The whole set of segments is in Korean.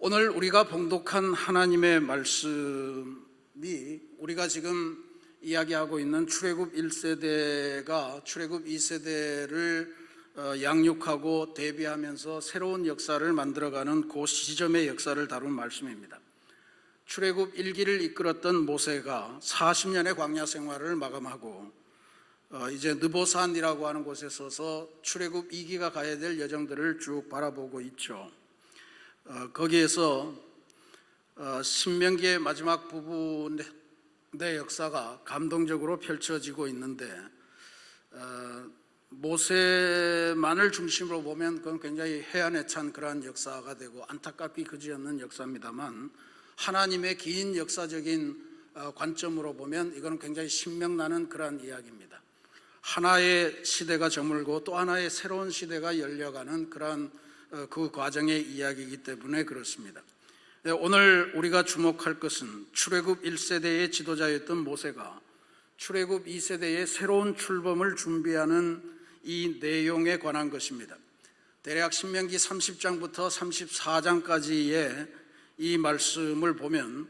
오늘 우리가 봉독한 하나님의 말씀이 우리가 지금 이야기하고 있는 출애굽 1세대가 출애굽 2세대를 양육하고 대비하면서 새로운 역사를 만들어가는 그 시점의 역사를 다룬 말씀입니다. 출애굽 1기를 이끌었던 모세가 40년의 광야 생활을 마감하고 이제 느보산이라고 하는 곳에 서서 출애굽 2기가 가야 될 여정들을 쭉 바라보고 있죠. 거기에서 신명기의 마지막 부분의 역사가 감동적으로 펼쳐지고 있는데 모세만을 중심으로 보면 그건 굉장히 해안에 찬 그러한 역사가 되고 안타깝기 그지없는 역사입니다만, 하나님의 긴 역사적인 관점으로 보면 이건 굉장히 신명나는 그러한 이야기입니다. 하나의 시대가 저물고 또 하나의 새로운 시대가 열려가는 그러한 그 과정의 이야기이기 때문에 그렇습니다. 오늘 우리가 주목할 것은 출애굽 1세대의 지도자였던 모세가 출애굽 2세대의 새로운 출범을 준비하는 이 내용에 관한 것입니다. 대략 신명기 30장부터 34장까지의 이 말씀을 보면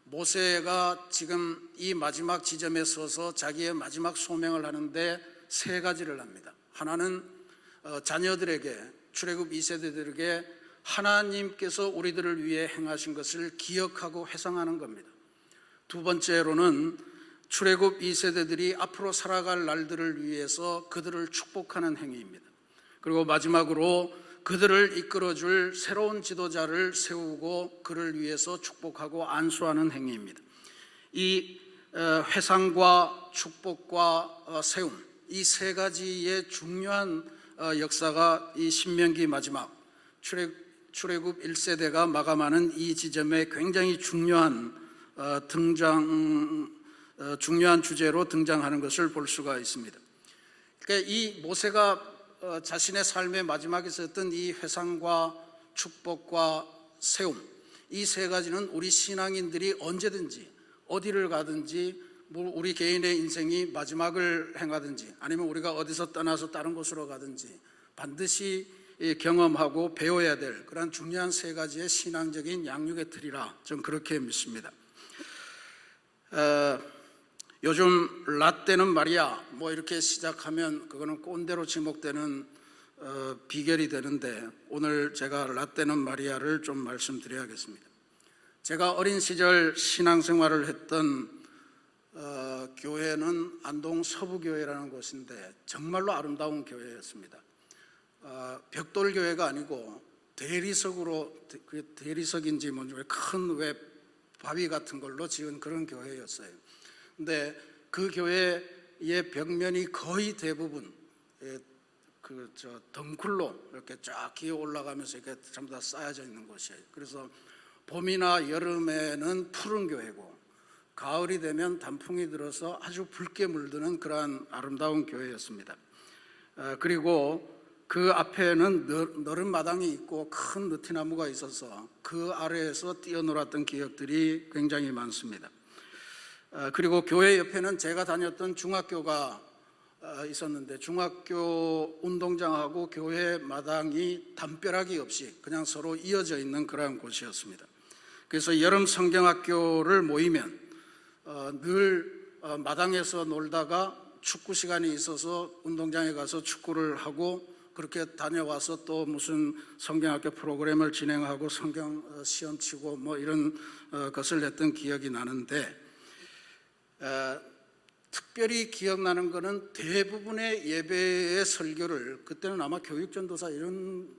모세가 지금 이 마지막 지점에 서서 자기의 마지막 소명을 하는데 세 가지를 합니다. 하나는 자녀들에게, 출애굽 2세대들에게 하나님께서 우리들을 위해 행하신 것을 기억하고 회상하는 겁니다. 두 번째로는 출애굽 2세대들이 앞으로 살아갈 날들을 위해서 그들을 축복하는 행위입니다. 그리고 마지막으로 그들을 이끌어줄 새로운 지도자를 세우고 그를 위해서 축복하고 안수하는 행위입니다. 이 회상과 축복과 세움, 이 세 가지의 중요한 역사가 이 신명기 마지막 출애굽 1세대가 마감하는 이 지점에 굉장히 중요한 주제로 등장하는 것을 볼 수가 있습니다. 그러니까 이 모세가 자신의 삶의 마지막에 있었던 이 회상과 축복과 세움, 이 세 가지는 우리 신앙인들이 언제든지 어디를 가든지 우리 개인의 인생이 마지막을 행하든지 아니면 우리가 어디서 떠나서 다른 곳으로 가든지 반드시 경험하고 배워야 될 그런 중요한 세 가지의 신앙적인 양육의 틀이라 저는 그렇게 믿습니다. 요즘 라떼는 말이야 뭐 이렇게 시작하면 그거는 꼰대로 지목되는 비결이 되는데, 오늘 제가 라떼는 마리아를 좀 말씀드려야겠습니다. 제가 어린 시절 신앙생활을 했던 교회는 안동 서부교회라는 곳인데 정말로 아름다운 교회였습니다. 벽돌교회가 아니고 대리석인지 뭔지 큰 왜 바위 같은 걸로 지은 그런 교회였어요. 근데 그 교회의 벽면이 거의 대부분 덩굴로 이렇게 쫙 기어 올라가면서 이렇게 전부 다 쌓여져 있는 곳이에요. 그래서 봄이나 여름에는 푸른 교회고 가을이 되면 단풍이 들어서 아주 붉게 물드는 그러한 아름다운 교회였습니다. 그리고 그 앞에는 너른 마당이 있고 큰 느티나무가 있어서 그 아래에서 뛰어놀았던 기억들이 굉장히 많습니다. 그리고 교회 옆에는 제가 다녔던 중학교가 있었는데 중학교 운동장하고 교회 마당이 담벼락이 없이 그냥 서로 이어져 있는 그러한 곳이었습니다. 그래서 여름 성경학교를 모이면 늘 마당에서 놀다가 축구 시간이 있어서 운동장에 가서 축구를 하고 그렇게 다녀와서 또 무슨 성경학교 프로그램을 진행하고 성경 시험 치고 뭐 이런 것을 했던 기억이 나는데, 특별히 기억나는 것은 대부분의 예배의 설교를, 그때는 아마 교육전도사 이런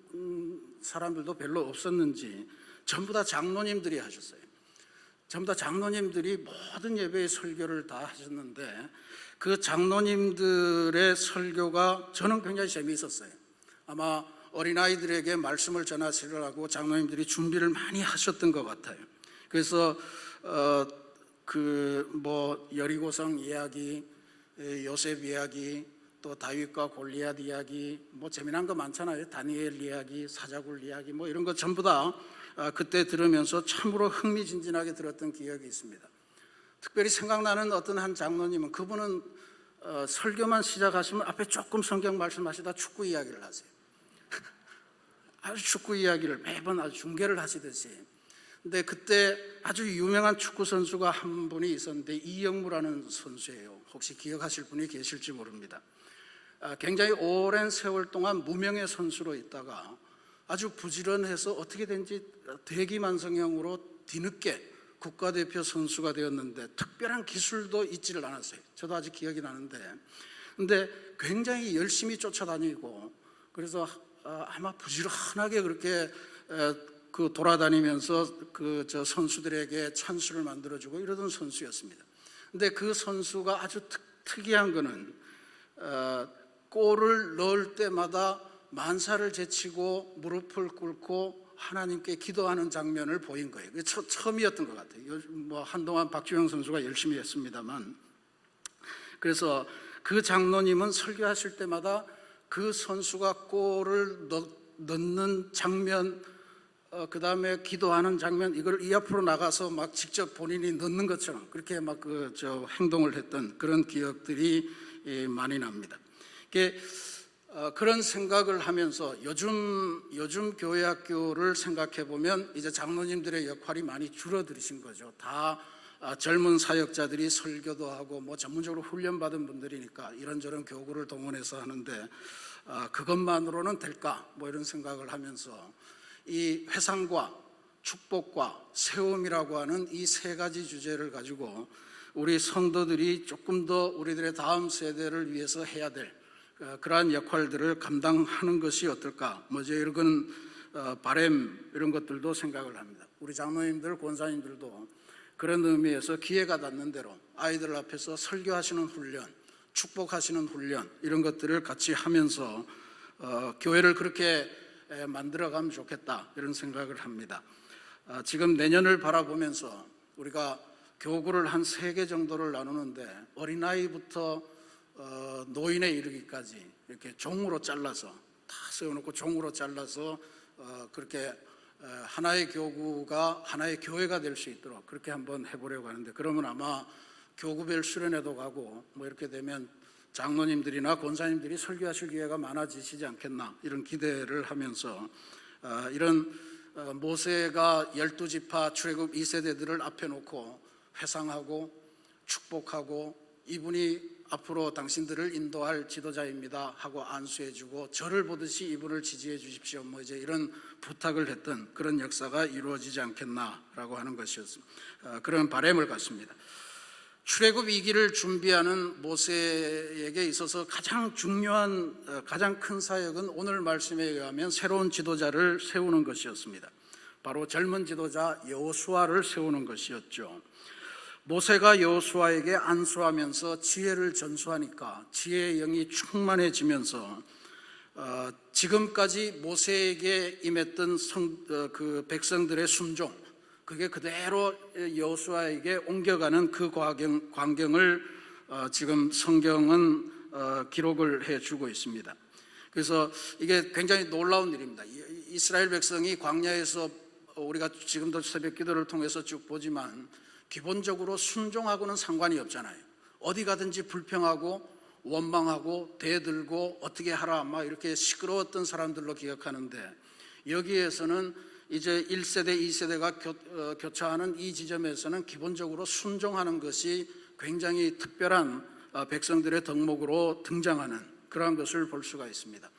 사람들도 별로 없었는지 전부 다 장로님들이 하셨어요. 전부 다 장로님들이 모든 예배의 설교를 다 하셨는데 그 장로님들의 설교가 저는 굉장히 재미있었어요. 아마 어린아이들에게 말씀을 전하시려고 장로님들이 준비를 많이 하셨던 것 같아요. 그래서 여리고성 이야기, 요셉 이야기, 또 다윗과 골리앗 이야기, 뭐 재미난 거 많잖아요. 다니엘 이야기, 사자굴 이야기, 뭐 이런 거 전부 다 그때 들으면서 참으로 흥미진진하게 들었던 기억이 있습니다. 특별히 생각나는 어떤 한 장로님은, 그분은 설교만 시작하시면 앞에 조금 성경 말씀하시다 축구 이야기를 하세요. 아주 축구 이야기를 매번 아주 중계를 하시듯이 근데 그때 아주 유명한 축구 선수가 한 분이 있었는데 이영무라는 선수예요. 혹시 기억하실 분이 계실지 모릅니다. 굉장히 오랜 세월 동안 무명의 선수로 있다가 아주 부지런해서 어떻게 된지 대기만성형으로 뒤늦게 국가대표 선수가 되었는데 특별한 기술도 있지를 않았어요. 저도 아직 기억이 나는데, 근데 굉장히 열심히 쫓아다니고, 그래서 아마 부지런하게 그렇게 돌아다니면서 저 선수들에게 찬스를 만들어주고 이러던 선수였습니다. 근데 그 선수가 아주 특이한 거는 골을 넣을 때마다 만사를 제치고 무릎을 꿇고 하나님께 기도하는 장면을 보인 거예요. 그게 처음이었던 것 같아요. 뭐 한동안 박주영 선수가 열심히 했습니다만, 그래서 그 장로님은 설교하실 때마다 그 선수가 골을 넣는 장면, 그 다음에 기도하는 장면, 이걸 이 앞으로 나가서 막 직접 본인이 넣는 것처럼 그렇게 막 행동을 했던 그런 기억들이 많이 납니다. 그런 생각을 하면서 요즘 교회학교를 생각해 보면 이제 장로님들의 역할이 많이 줄어들으신 거죠. 다 젊은 사역자들이 설교도 하고 뭐 전문적으로 훈련받은 분들이니까 이런저런 교구를 동원해서 하는데 그것만으로는 될까? 뭐 이런 생각을 하면서 이 회상과 축복과 세움이라고 하는 이 세 가지 주제를 가지고 우리 성도들이 조금 더 우리들의 다음 세대를 위해서 해야 될 그러한 역할들을 감당하는 것이 어떨까? 뭐 이제 이런 바람 이런 것들도 생각을 합니다. 우리 장로님들, 권사님들도 그런 의미에서 기회가 닿는 대로 아이들 앞에서 설교하시는 훈련, 축복하시는 훈련 이런 것들을 같이 하면서 교회를 그렇게 만들어가면 좋겠다 이런 생각을 합니다. 지금 내년을 바라보면서 우리가 교구를 한 3개 정도를 나누는데 어린아이부터 노인에 이르기까지 이렇게 종으로 잘라서 다 세워놓고 종으로 잘라서 그렇게 하나의 교구가 하나의 교회가 될 수 있도록 그렇게 한번 해보려고 하는데, 그러면 아마 교구별 수련회도 가고 뭐 이렇게 되면 장로님들이나 권사님들이 설교하실 기회가 많아지시지 않겠나 이런 기대를 하면서 이런 모세가 12지파 출애굽 2세대들을 앞에 놓고 회상하고 축복하고 이분이 앞으로 당신들을 인도할 지도자입니다 하고 안수해주고 저를 보듯이 이분을 지지해 주십시오 뭐 이제 이런 부탁을 했던 그런 역사가 이루어지지 않겠나라고 하는 것이었습니다. 그런 바람을 갖습니다. 출애굽 2기를 준비하는 모세에게 있어서 가장 중요한 가장 큰 사역은 오늘 말씀에 의하면 새로운 지도자를 세우는 것이었습니다. 바로 젊은 지도자 여호수아를 세우는 것이었죠. 모세가 여호수아에게 안수하면서 지혜를 전수하니까 지혜의 영이 충만해지면서 지금까지 모세에게 임했던 그 백성들의 순종, 그게 그대로 여호수아에게 옮겨가는 그 광경을 지금 성경은 기록을 해주고 있습니다. 그래서 이게 굉장히 놀라운 일입니다. 이스라엘 백성이 광야에서 우리가 지금도 새벽 기도를 통해서 쭉 보지만 기본적으로 순종하고는 상관이 없잖아요. 어디 가든지 불평하고 원망하고 대들고 어떻게 하라 막 이렇게 시끄러웠던 사람들로 기억하는데, 여기에서는 이제 1세대, 2세대가 교차하는 이 지점에서는 기본적으로 순종하는 것이 굉장히 특별한 백성들의 덕목으로 등장하는 그러한 것을 볼 수가 있습니다.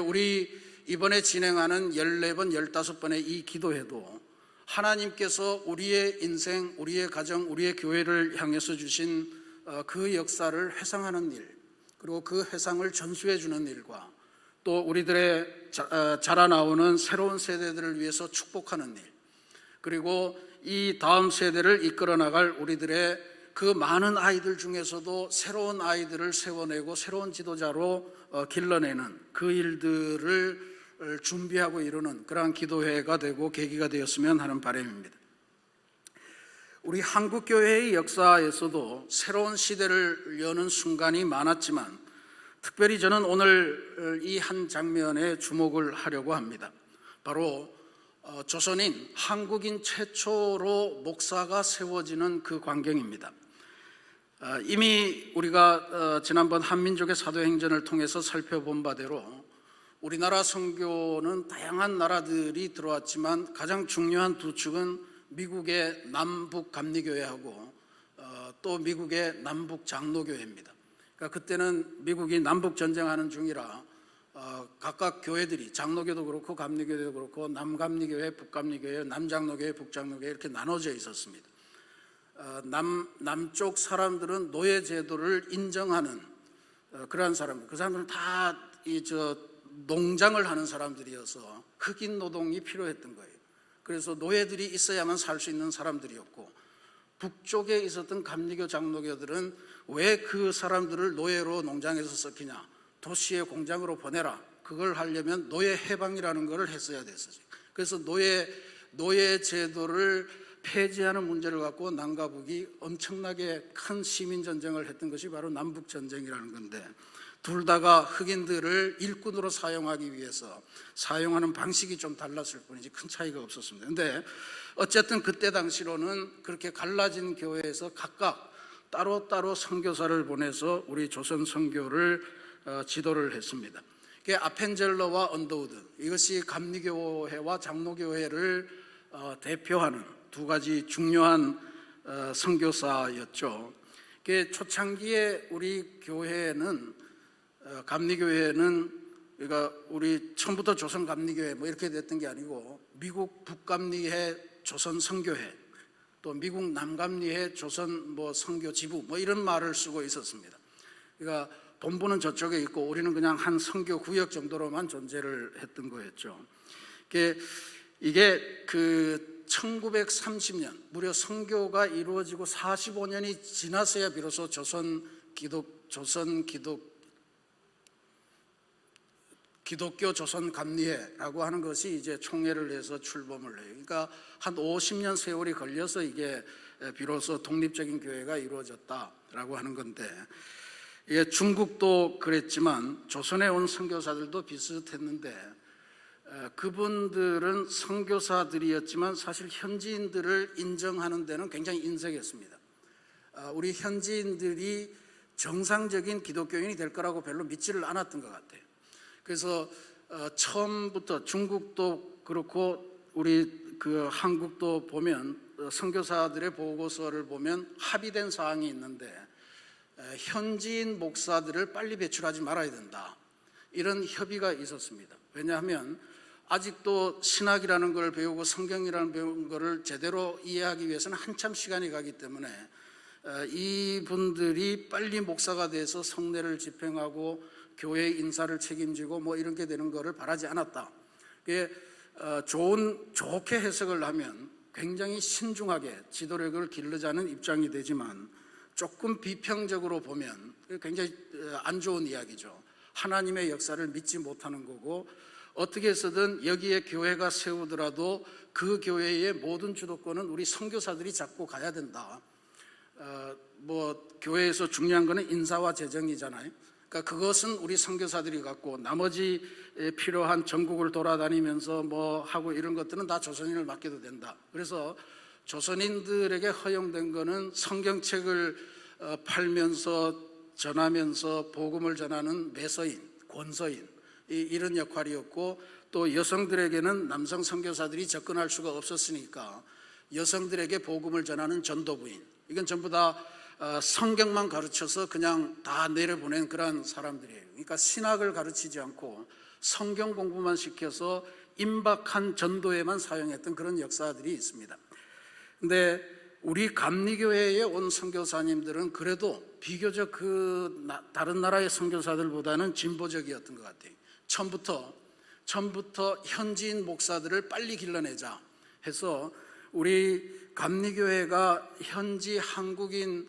우리 이번에 진행하는 14번, 15번의 이 기도회도 하나님께서 우리의 인생, 우리의 가정, 우리의 교회를 향해서 주신 그 역사를 회상하는 일, 그리고 그 회상을 전수해 주는 일과 또 우리들의 자라나오는 새로운 세대들을 위해서 축복하는 일, 그리고 이 다음 세대를 이끌어 나갈 우리들의 그 많은 아이들 중에서도 새로운 아이들을 세워내고 새로운 지도자로 길러내는 그 일들을 준비하고 이루는 그러한 기도회가 되고 계기가 되었으면 하는 바람입니다. 우리 한국교회의 역사에서도 새로운 시대를 여는 순간이 많았지만 특별히 저는 오늘 이 한 장면에 주목을 하려고 합니다. 바로 조선인, 한국인 최초로 목사가 세워지는 그 광경입니다. 이미 우리가 지난번 한민족의 사도행전을 통해서 살펴본 바대로 우리나라 선교는 다양한 나라들이 들어왔지만 가장 중요한 두 축은 미국의 남북 감리교회하고 또 미국의 남북 장로교회입니다. 그러니까 그때는 미국이 남북 전쟁하는 중이라 각각 교회들이 장로교도 그렇고 감리교회도 그렇고 남감리교회, 북감리교회, 남장로교회, 북장로교회 이렇게 나눠져 있었습니다. 남쪽 사람들은 노예 제도를 인정하는 그러한 사람들, 그 사람들은 다 농장을 하는 사람들이어서 흑인 노동이 필요했던 거예요. 그래서 노예들이 있어야만 살 수 있는 사람들이었고, 북쪽에 있었던 감리교 장로교들은 왜 그 사람들을 노예로 농장에서 썩히냐, 도시의 공장으로 보내라. 그걸 하려면 노예 해방이라는 것을 했어야 됐었죠. 그래서 노예 제도를 폐지하는 문제를 갖고 남과 북이 엄청나게 큰 시민 전쟁을 했던 것이 바로 남북 전쟁이라는 건데, 둘 다가 흑인들을 일꾼으로 사용하기 위해서 사용하는 방식이 좀 달랐을 뿐이지 큰 차이가 없었습니다. 그런데 어쨌든 그때 당시로는 그렇게 갈라진 교회에서 각각 따로따로 선교사를 보내서 우리 조선 선교를 지도를 했습니다. 아펜젤러와 언더우드, 이것이 감리교회와 장로교회를 대표하는 두 가지 중요한 선교사였죠. 초창기에 우리 교회는 감리교회는 그러니까 우리 처음부터 조선 감리교회 뭐 이렇게 됐던 게 아니고 미국 북감리회 조선 선교회, 또 미국 남감리회 조선 뭐 선교 지부 뭐 이런 말을 쓰고 있었습니다. 그러니까 본부는 저쪽에 있고 우리는 그냥 한 선교 구역 정도로만 존재를 했던 거였죠. 이게 그 1930년 무려 선교가 이루어지고 45년이 지나서야 비로소 기독교 조선 감리회라고 하는 것이 이제 총회를 해서 출범을 해요. 그러니까 한 50년 세월이 걸려서 이게 비로소 독립적인 교회가 이루어졌다라고 하는 건데, 이게 중국도 그랬지만 조선에 온 선교사들도 비슷했는데, 그분들은 선교사들이었지만 사실 현지인들을 인정하는 데는 굉장히 인색했습니다. 우리 현지인들이 정상적인 기독교인이 될 거라고 별로 믿지를 않았던 것 같아요. 그래서 처음부터 중국도 그렇고 우리 그 한국도 보면 선교사들의 보고서를 보면 합의된 사항이 있는데, 현지인 목사들을 빨리 배출하지 말아야 된다, 이런 협의가 있었습니다. 왜냐하면 아직도 신학이라는 걸 배우고 성경이라는 배운 거를 제대로 이해하기 위해서는 한참 시간이 가기 때문에 이분들이 빨리 목사가 돼서 성례를 집행하고 교회 인사를 책임지고 뭐 이런 게 되는 거를 바라지 않았다. 좋게 해석을 하면 굉장히 신중하게 지도력을 기르자는 입장이 되지만, 조금 비평적으로 보면 굉장히 안 좋은 이야기죠. 하나님의 역사를 믿지 못하는 거고, 어떻게 해서든 여기에 교회가 세우더라도 그 교회의 모든 주도권은 우리 선교사들이 잡고 가야 된다. 뭐 교회에서 중요한 거는 인사와 재정이잖아요. 그러니까 그것은 우리 선교사들이 갖고 나머지 필요한 전국을 돌아다니면서 뭐 하고 이런 것들은 다 조선인을 맡겨도 된다. 그래서 조선인들에게 허용된 거는 성경책을 팔면서 전하면서 복음을 전하는 매서인, 권서인, 이런 역할이었고, 또 여성들에게는 남성 선교사들이 접근할 수가 없었으니까 여성들에게 복음을 전하는 전도부인, 이건 전부 다 성경만 가르쳐서 그냥 다 내려보낸 그런 사람들이에요. 그러니까 신학을 가르치지 않고 성경 공부만 시켜서 임박한 전도에만 사용했던 그런 역사들이 있습니다. 근데 우리 감리교회에 온 선교사님들은 그래도 비교적 다른 나라의 선교사들보다는 진보적이었던 것 같아요. 처음부터 현지인 목사들을 빨리 길러내자 해서 우리 감리교회가 현지 한국인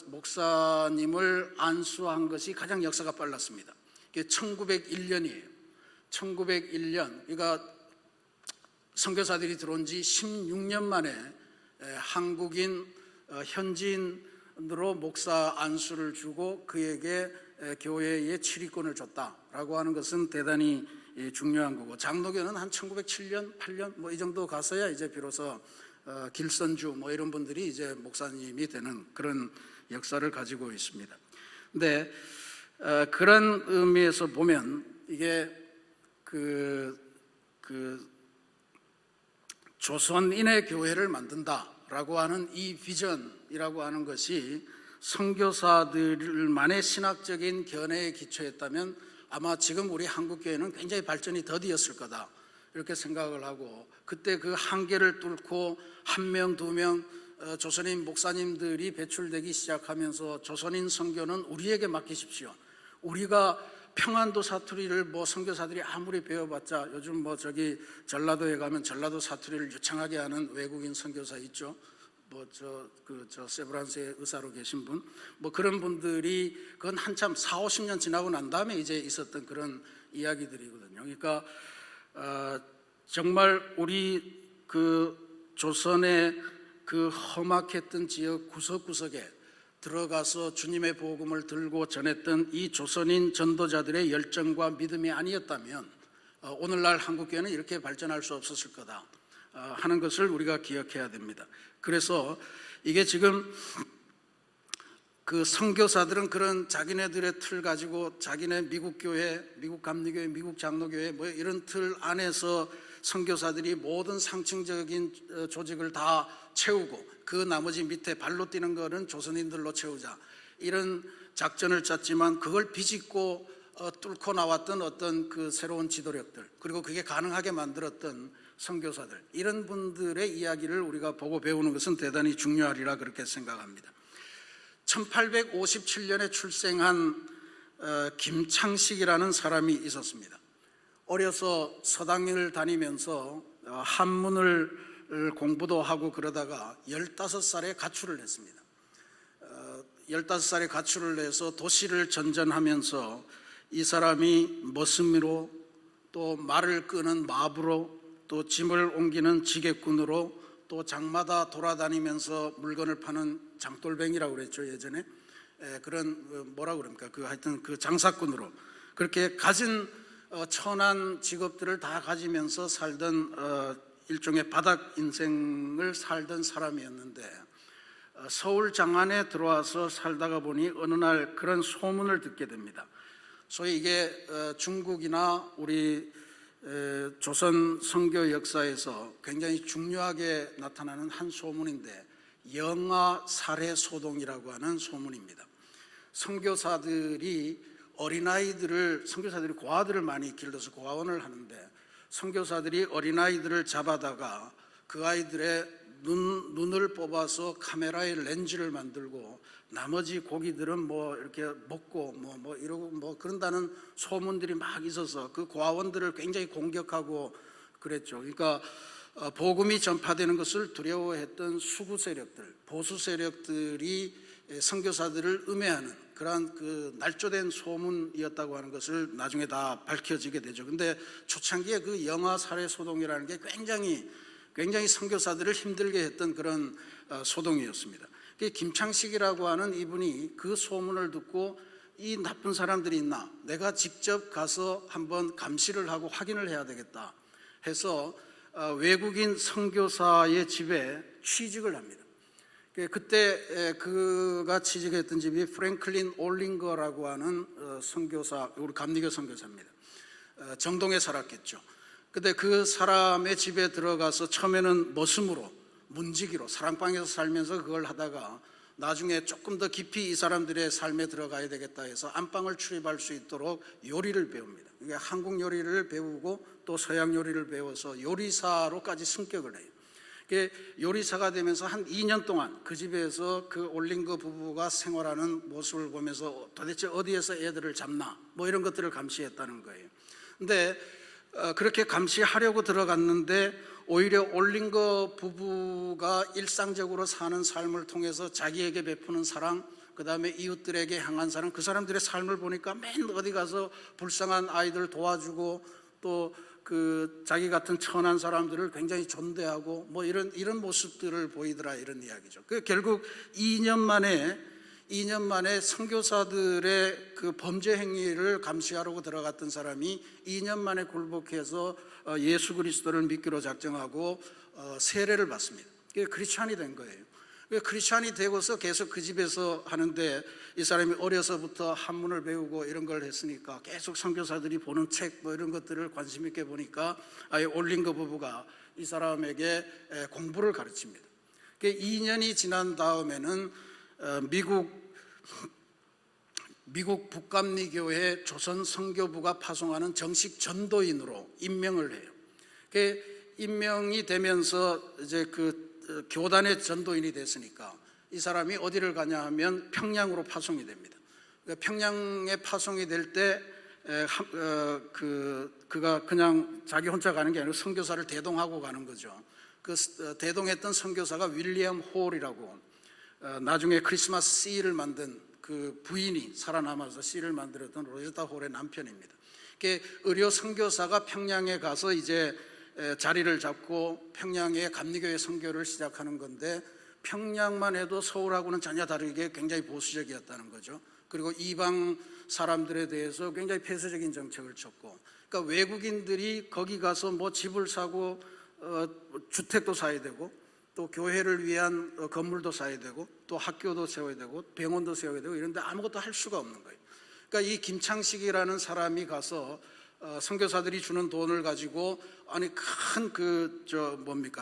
목사님을 안수한 것이 가장 역사가 빨랐습니다. 이게 1901년이에요. 1901년, 그러니까 선교사들이 들어온 지 16년 만에 한국인 현지인으로 목사 안수를 주고 그에게 교회의 치리권을 줬다라고 하는 것은 대단히 중요한 거고, 장로교는 한 1907년, 8년 뭐 이 정도 가서야 이제 비로소 길선주 뭐 이런 분들이 이제 목사님이 되는 그런 역사를 가지고 있습니다. 근데 그런 의미에서 보면 이게 조선인의 교회를 만든다라고 하는 이 비전이라고 하는 것이 선교사들만의 신학적인 견해에 기초했다면 아마 지금 우리 한국교회는 굉장히 발전이 더디었을 거다 이렇게 생각을 하고, 그때 그 한계를 뚫고 한 명, 두 명 조선인 목사님들이 배출되기 시작하면서 조선인 선교는 우리에게 맡기십시오. 우리가 평안도 사투리를 선교사들이 아무리 배워봤자, 요즘 저기 전라도에 가면 전라도 사투리를 유창하게 하는 외국인 선교사 있죠. 세브란스에 의사로 계신 분, 그런 분들이 그건 한참 40-50년 지나고 난 다음에 이제 있었던 그런 이야기들이거든요. 그러니까 정말 우리 그 조선의 그 험악했던 지역 구석구석에 들어가서 주님의 복음을 들고 전했던 이 조선인 전도자들의 열정과 믿음이 아니었다면 오늘날 한국교회는 이렇게 발전할 수 없었을 거다 하는 것을 우리가 기억해야 됩니다. 그래서 이게 지금 그 선교사들은 그런 자기네들의 틀 가지고 자기네 미국 교회, 미국 감리교회, 미국 장로교회 이런 틀 안에서 선교사들이 모든 상층적인 조직을 다 채우고 그 나머지 밑에 발로 뛰는 거는 조선인들로 채우자, 이런 작전을 짰지만 그걸 비집고 뚫고 나왔던 어떤 그 새로운 지도력들, 그리고 그게 가능하게 만들었던 선교사들, 이런 분들의 이야기를 우리가 보고 배우는 것은 대단히 중요하리라 그렇게 생각합니다. 1857년에 출생한 김창식이라는 사람이 있었습니다. 어려서 서당을 다니면서 한문을 공부도 하고 그러다가 15살에 가출을 했습니다. 15살에 가출을 해서 도시를 전전하면서 이 사람이 머슴으로, 또 말을 끄는 마부로, 또 짐을 옮기는 지객꾼으로, 또 장마다 돌아다니면서 물건을 파는 장돌뱅이라고 그랬죠 예전에. 그런 뭐라고 그럽니까, 하여튼 그 장사꾼으로 그렇게 가진 천한 직업들을 다 가지면서 살던 일종의 바닥 인생을 살던 사람이었는데, 서울 장안에 들어와서 살다가 보니 어느 날 그런 소문을 듣게 됩니다. 소위 이게 중국이나 우리 조선 선교 역사에서 굉장히 중요하게 나타나는 한 소문인데, 영아 살해 소동이라고 하는 소문입니다. 선교사들이 선교사들이 고아들을 많이 길러서 고아원을 하는데, 선교사들이 어린아이들을 잡아다가 그 아이들의 눈을 뽑아서 카메라에 렌즈를 만들고 나머지 고기들은 이렇게 먹고 이러고 그런다는 소문들이 막 있어서 그 고아원들을 굉장히 공격하고 그랬죠. 그러니까 복음이 전파되는 것을 두려워했던 수구 세력들, 보수 세력들이 선교사들을 음해하는 그러한 그 날조된 소문이었다고 하는 것을 나중에 다 밝혀지게 되죠. 근데 초창기에 그 영아 살해 소동이라는 게 굉장히 선교사들을 힘들게 했던 그런 소동이었습니다. 김창식이라고 하는 이분이 그 소문을 듣고 이 나쁜 사람들이 있나, 내가 직접 가서 한번 감시를 하고 확인을 해야 되겠다 해서 외국인 선교사의 집에 취직을 합니다. 그때 그가 취직했던 집이 프랭클린 올링거라고 하는 선교사, 우리 감리교 선교사입니다. 정동에 살았겠죠. 근데 그 사람의 집에 들어가서 처음에는 머슴으로, 문지기로 사랑방에서 살면서 그걸 하다가 나중에 조금 더 깊이 이 사람들의 삶에 들어가야 되겠다 해서 안방을 출입할 수 있도록 요리를 배웁니다. 이게 한국 요리를 배우고 또 서양 요리를 배워서 요리사로까지 승격을 해요. 요리사가 되면서 한 2년 동안 그 집에서 그 올링거 부부가 생활하는 모습을 보면서 도대체 어디에서 애들을 잡나 이런 것들을 감시했다는 거예요. 근데 그렇게 감시하려고 들어갔는데 오히려 올링거 부부가 일상적으로 사는 삶을 통해서 자기에게 베푸는 사랑, 그 다음에 이웃들에게 향한 사랑, 그 사람들의 삶을 보니까 맨 어디 가서 불쌍한 아이들 도와주고 또 그 자기 같은 천한 사람들을 굉장히 존대하고 이런 모습들을 보이더라, 이런 이야기죠. 결국 2년 만에 선교사들의 그 범죄 행위를 감시하려고 들어갔던 사람이 2년 만에 굴복해서 예수 그리스도를 믿기로 작정하고 세례를 받습니다. 그게 크리스찬이 된 거예요. 크리스찬이 되고서 계속 그 집에서 하는데 이 사람이 어려서부터 한문을 배우고 이런 걸 했으니까 계속 선교사들이 보는 책 뭐 이런 것들을 관심 있게 보니까 아예 올링거 부부가 이 사람에게 공부를 가르칩니다. 2년이 지난 다음에는 미국 북감리교회 조선 선교부가 파송하는 정식 전도인으로 임명을 해요. 임명이 되면서 이제 그 교단의 전도인이 됐으니까 이 사람이 어디를 가냐 하면 평양으로 파송이 됩니다. 평양에 파송이 될 때 그가 그냥 자기 혼자 가는 게 아니고 선교사를 대동하고 가는 거죠. 그 대동했던 선교사가 윌리엄 홀이라고 나중에 크리스마스 씨를 만든 그 부인이 살아남아서 씨를 만들었던 로제타 홀의 남편입니다. 의료 선교사가 평양에 가서 이제 자리를 잡고 평양에 감리교회 선교를 시작하는 건데 평양만 해도 서울하고는 전혀 다르게 굉장히 보수적이었다는 거죠. 그리고 이방 사람들에 대해서 굉장히 폐쇄적인 정책을 쳤고, 그러니까 외국인들이 거기 가서 뭐 집을 사고 주택도 사야 되고 또 교회를 위한 건물도 사야 되고 또 학교도 세워야 되고 병원도 세워야 되고 이런데 아무것도 할 수가 없는 거예요. 그러니까 이 김창식이라는 사람이 가서 선교사들이 주는 돈을 가지고 아니 큰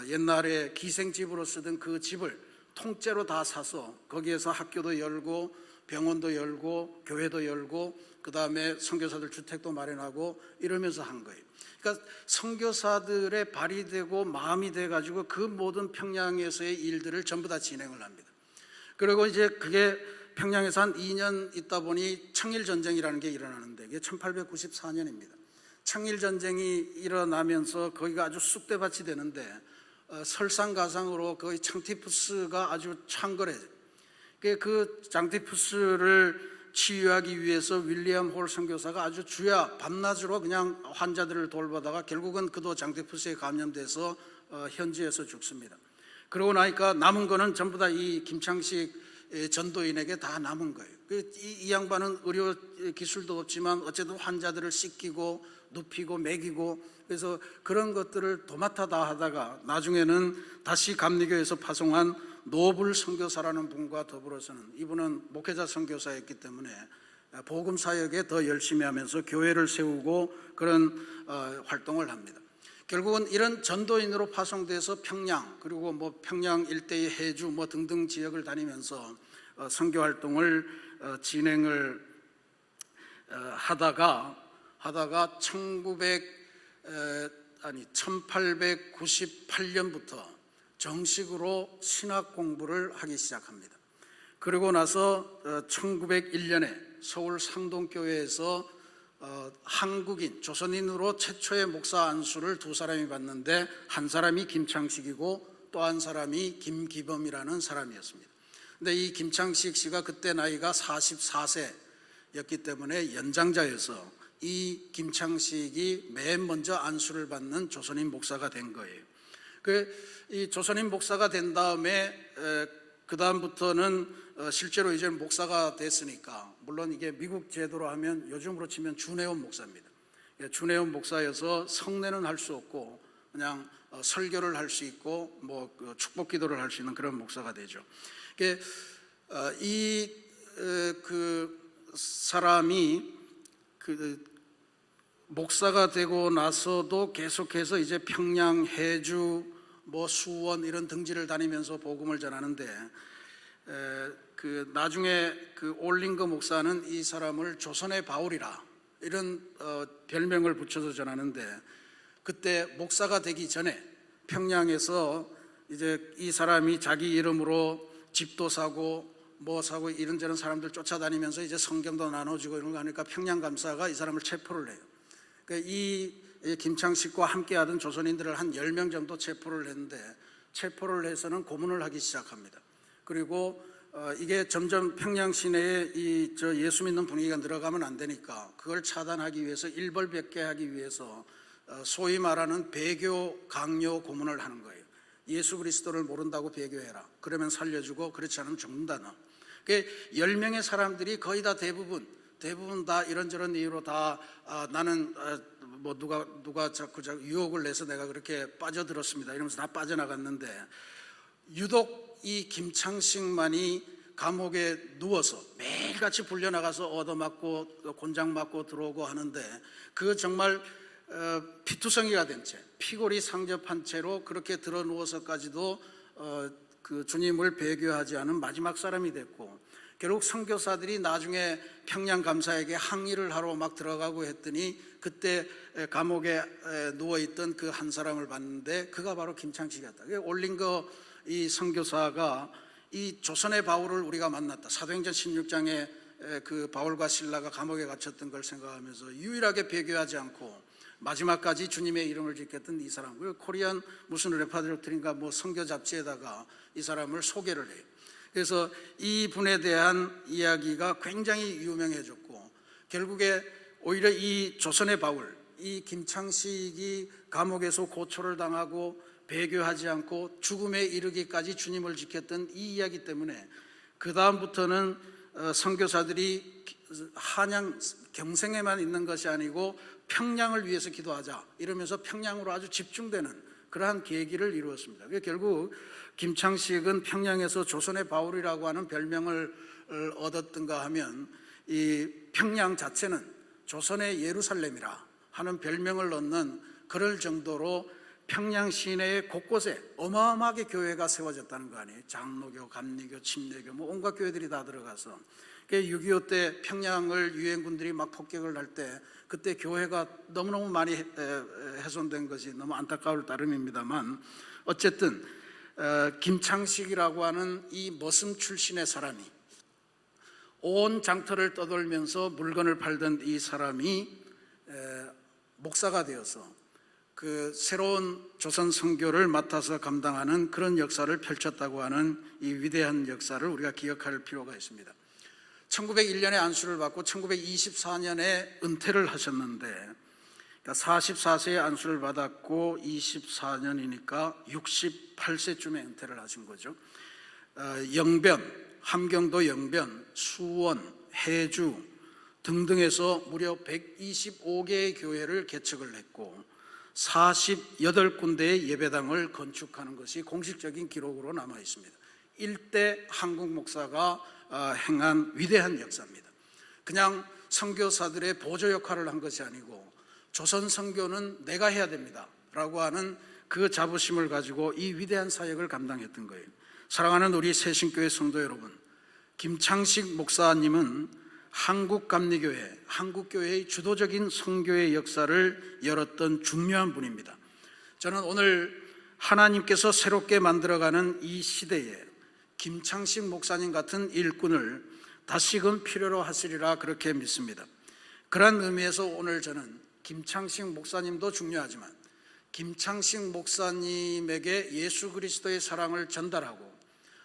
옛날에 기생집으로 쓰던 그 집을 통째로 다 사서 거기에서 학교도 열고 병원도 열고 교회도 열고 그 다음에 선교사들 주택도 마련하고 이러면서 한 거예요. 그러니까 선교사들의 발이 되고 마음이 돼가지고 그 모든 평양에서의 일들을 전부 다 진행을 합니다. 그리고 이제 그게 평양에서 한 2년 있다 보니 청일전쟁이라는 게 일어나는데 이게 1894년입니다. 청일전쟁이 일어나면서 거기가 아주 쑥대밭이 되는데 설상가상으로 거의 장티푸스가 아주 창궐해요. 그 장티푸스를 치유하기 위해서 윌리엄 홀 선교사가 아주 주야 밤낮으로 그냥 환자들을 돌보다가 결국은 그도 장티푸스에 감염돼서 현지에서 죽습니다. 그러고 나니까 남은 거는 전부 다 이 김창식 전도인에게 다 남은 거예요. 이 양반은 의료 기술도 없지만 어쨌든 환자들을 씻기고 눕히고 먹이고 그래서 그런 것들을 도맡아 다 하다가 나중에는 다시 감리교에서 파송한 노블 선교사라는 분과 더불어서는 이분은 목회자 선교사였기 때문에 복음 사역에 더 열심히 하면서 교회를 세우고 그런 활동을 합니다. 결국은 이런 전도인으로 파송돼서 평양 그리고 뭐 평양 일대의 해주 뭐 등등 지역을 다니면서 선교 활동을 진행을 하다가 1898년부터 정식으로 신학 공부를 하기 시작합니다. 그리고 나서 1901년에 서울 상동교회에서 한국인, 조선인으로 최초의 목사 안수를 두 사람이 받는데 한 사람이 김창식이고 또 한 사람이 김기범이라는 사람이었습니다. 근데 이 김창식 씨가 그때 나이가 44세였기 때문에 연장자여서 이 김창식이 맨 먼저 안수를 받는 조선인 목사가 된 거예요. 이 조선인 목사가 된 다음에 그 다음부터는 실제로 이제 목사가 됐으니까 물론 이게 미국 제도로 하면 요즘으로 치면 주내원 목사입니다. 주내원 목사여서 성례는 할 수 없고 그냥 설교를 할 수 있고 뭐 축복 기도를 할 수 있는 그런 목사가 되죠. 그 사람이 목사가 되고 나서도 계속해서 이제 평양, 해주, 뭐 수원 이런 등지를 다니면서 복음을 전하는데 나중에 그 올링거 목사는 이 사람을 조선의 바울이라 이런 별명을 붙여서 전하는데 그때 목사가 되기 전에 평양에서 이제 이 사람이 자기 이름으로 집도 사고 뭐 사고 이런저런 사람들 쫓아다니면서 이제 성경도 나눠주고 이런 거 하니까 평양감사가 이 사람을 체포를 해요. 그러니까 이 김창식과 함께하던 조선인들을 한 10명 정도 체포를 했는데 체포를 해서는 고문을 하기 시작합니다. 그리고 이게 점점 평양 시내에 예수 믿는 분위기가 늘어가면 안 되니까 그걸 차단하기 위해서 일벌백계 하기 위해서 소위 말하는 배교 강요 고문을 하는 거예요. 예수 그리스도를 모른다고 배교해라. 그러면 살려주고 그렇지 않으면 죽는다는. 10명의 사람들이 거의 다 대부분 다 이런저런 이유로 다 나는 뭐 누가 자꾸 유혹을 내서 내가 그렇게 빠져들었습니다 이러면서 다 빠져나갔는데 유독 이 김창식만이 감옥에 누워서 매일같이 불려나가서 얻어맞고 곤장 맞고 들어오고 하는데 그 정말 피투성이가 된 채 피골이 상접한 채로 그렇게 들어 누워서까지도 그 주님을 배교하지 않은 마지막 사람이 됐고, 결국 선교사들이 나중에 평양감사에게 항의를 하러 막 들어가고 했더니 그때 감옥에 누워있던 그 한 사람을 봤는데 그가 바로 김창식이었다. 올링거 이 선교사가 이 조선의 바울을 우리가 만났다, 사도행전 16장에 그 바울과 실라가 감옥에 갇혔던 걸 생각하면서 유일하게 배교하지 않고 마지막까지 주님의 이름을 짓겠던 이 사람, 코리안 무슨 레파드로트인가 뭐 선교 잡지에다가 이 사람을 소개를 해요. 그래서 이 분에 대한 이야기가 굉장히 유명해졌고, 결국에 오히려 이 조선의 바울, 이 김창식이 감옥에서 고초를 당하고 배교하지 않고 죽음에 이르기까지 주님을 지켰던 이 이야기 때문에 그 다음부터는 선교사들이 한양 경생에만 있는 것이 아니고 평양을 위해서 기도하자 이러면서 평양으로 아주 집중되는 그러한 계기를 이루었습니다. 결국 김창식은 평양에서 조선의 바울이라고 하는 별명을 얻었던가 하면 이 평양 자체는 조선의 예루살렘이라 하는 별명을 얻는 그럴 정도로 평양 시내의 곳곳에 어마어마하게 교회가 세워졌다는 거 아니에요. 장로교, 감리교, 침례교 뭐 온갖 교회들이 다 들어가서 6.25 때 평양을 유엔군들이 막 폭격을 할 때 그때 교회가 너무너무 많이 훼손된 것이 너무 안타까울 따름입니다만, 어쨌든 김창식이라고 하는 이 머슴 출신의 사람이 온 장터를 떠돌면서 물건을 팔던 이 사람이 목사가 되어서 그 새로운 조선 선교를 맡아서 감당하는 그런 역사를 펼쳤다고 하는 이 위대한 역사를 우리가 기억할 필요가 있습니다. 1901년에 안수를 받고 1924년에 은퇴를 하셨는데, 그러니까 44세에 안수를 받았고 24년이니까 68세쯤에 은퇴를 하신 거죠. 영변, 함경도 영변, 수원, 해주 등등에서 무려 125개의 교회를 개척을 했고 48군데의 예배당을 건축하는 것이 공식적인 기록으로 남아 있습니다. 일대 한국 목사가 행한 위대한 역사입니다. 그냥 선교사들의 보조 역할을 한 것이 아니고 조선 선교는 내가 해야 됩니다 라고 하는 그 자부심을 가지고 이 위대한 사역을 감당했던 거예요. 사랑하는 우리 새신교회 성도 여러분, 김창식 목사님은 한국감리교회, 한국교회의 주도적인 선교의 역사를 열었던 중요한 분입니다. 저는 오늘 하나님께서 새롭게 만들어가는 이 시대에 김창식 목사님 같은 일꾼을 다시금 필요로 하시리라 그렇게 믿습니다. 그런 의미에서 오늘 저는 김창식 목사님도 중요하지만 김창식 목사님에게 예수 그리스도의 사랑을 전달하고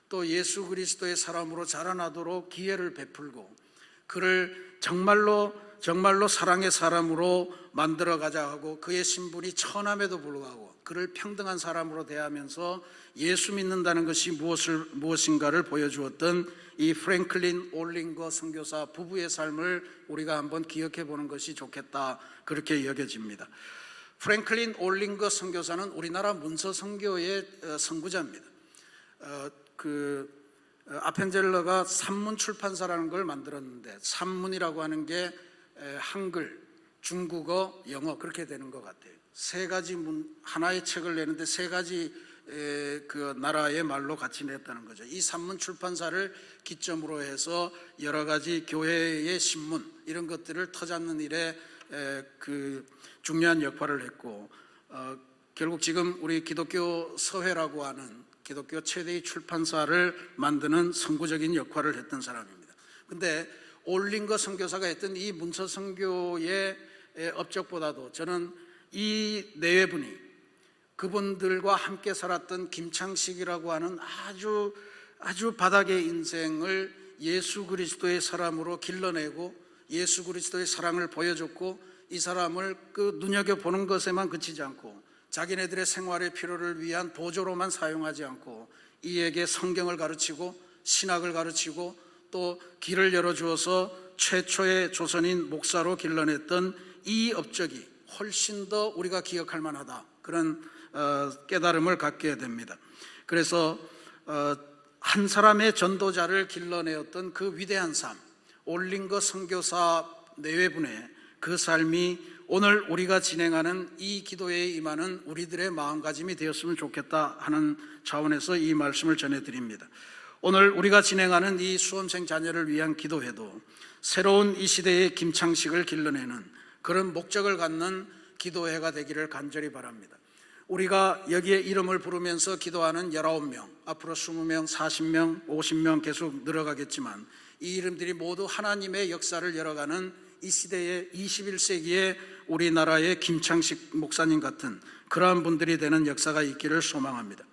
또 예수 그리스도의 사람으로 자라나도록 기회를 베풀고 그를 정말로 사랑의 사람으로 만들어가자 하고 그의 신분이 천함에도 불구하고 그를 평등한 사람으로 대하면서 예수 믿는다는 것이 무엇인가를 보여주었던 이 프랭클린 올링거 선교사 부부의 삶을 우리가 한번 기억해 보는 것이 좋겠다 그렇게 여겨집니다. 프랭클린 올링거 선교사는 우리나라 문서 선교의 선구자입니다. 아펜젤러가 산문 출판사라는 걸 만들었는데 산문이라고 하는 게 한글, 중국어, 영어 그렇게 되는 것 같아요. 세 가지 하나의 책을 내는데 세 가지 그 나라의 말로 같이 냈다는 거죠. 이 산문 출판사를 기점으로 해서 여러 가지 교회의 신문 이런 것들을 터잡는 일에 그 중요한 역할을 했고 결국 지금 우리 기독교 서회라고 하는 기독교 최대의 출판사를 만드는 선구적인 역할을 했던 사람입니다. 그런데 올링거 선교사가 했던 이 문서 선교의 업적보다도 저는 이 내외분이 그분들과 함께 살았던 김창식이라고 하는 아주 바닥의 인생을 예수 그리스도의 사람으로 길러내고 예수 그리스도의 사랑을 보여줬고 이 사람을 그 눈여겨보는 것에만 그치지 않고 자기네들의 생활의 필요를 위한 보조로만 사용하지 않고 이에게 성경을 가르치고 신학을 가르치고 또 길을 열어주어서 최초의 조선인 목사로 길러냈던 이 업적이 훨씬 더 우리가 기억할 만하다 그런 깨달음을 갖게 됩니다. 그래서 한 사람의 전도자를 길러내었던 그 위대한 삶, 올링거 선교사 내외분의 그 삶이 오늘 우리가 진행하는 이 기도에 임하는 우리들의 마음가짐이 되었으면 좋겠다 하는 차원에서 이 말씀을 전해드립니다. 오늘 우리가 진행하는 이 수험생 자녀를 위한 기도회도 새로운 이 시대의 김창식을 길러내는 그런 목적을 갖는 기도회가 되기를 간절히 바랍니다. 우리가 여기에 이름을 부르면서 기도하는 19명, 앞으로 20명, 40명, 50명 계속 늘어가겠지만 이 이름들이 모두 하나님의 역사를 열어가는 이 시대의 21세기의 우리나라의 김창식 목사님 같은 그러한 분들이 되는 역사가 있기를 소망합니다.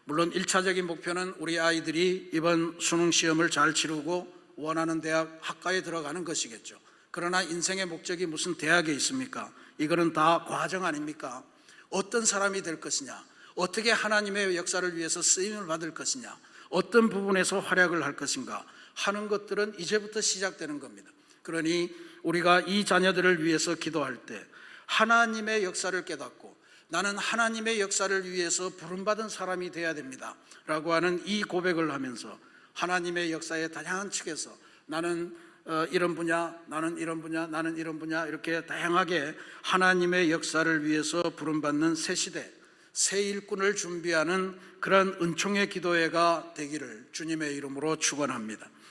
물론 1차적인 목표는 우리 아이들이 이번 수능 시험을 잘 치르고 원하는 대학 학과에 들어가는 것이겠죠. 그러나 인생의 목적이 무슨 대학에 있습니까? 이거는 다 과정 아닙니까? 어떤 사람이 될 것이냐, 어떻게 하나님의 역사를 위해서 쓰임을 받을 것이냐, 어떤 부분에서 활약을 할 것인가 하는 것들은 이제부터 시작되는 겁니다. 그러니 우리가 이 자녀들을 위해서 기도할 때 하나님의 역사를 깨닫고 나는 하나님의 역사를 위해서 부름받은 사람이 되어야 됩니다 라고 하는 이 고백을 하면서 하나님의 역사의 다양한 측에서 나는 이런 분야, 나는 이런 분야, 나는 이런 분야 이렇게 다양하게 하나님의 역사를 위해서 부름받는 새 시대, 새 일꾼을 준비하는 그런 은총의 기도회가 되기를 주님의 이름으로 축원합니다.